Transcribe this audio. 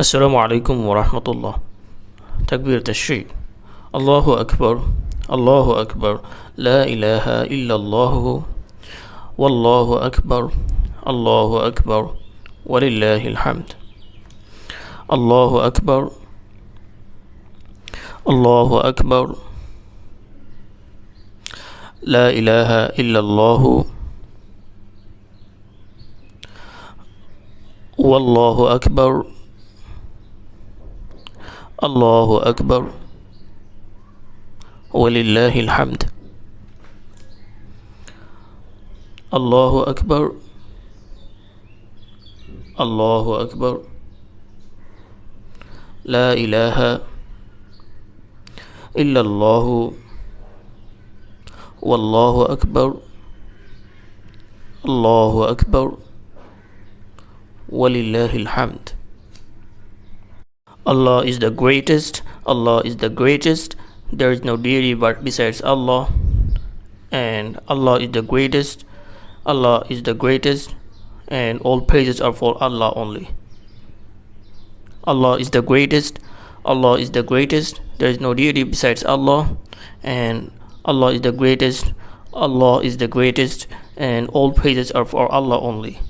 Assalamu alaikum wa rahmatullah. Takbir tashrik. Allahu Akbar. Allahu Akbar. La ilaha illallah. Wallahu Akbar. Allahu Akbar. Walillahi alhamd. Allahu Akbar. Allahu Akbar. La ilaha illallah. Wallahu Akbar. Allahu Akbar. Walillahi alhamd. Allahu Akbar. Allahu Akbar. La ilaha illallah. Wallahu Akbar. Allahu Akbar. Walillahi alhamd. Allah is the greatest. Allah is the greatest. There is no deity but besides Allah. And Allah is the greatest. Allah is the greatest. And all praises are for Allah only. Allah is the greatest. Allah is the greatest. There is no deity besides Allah. And Allah is the greatest. Allah is the greatest. And all praises are for Allah only.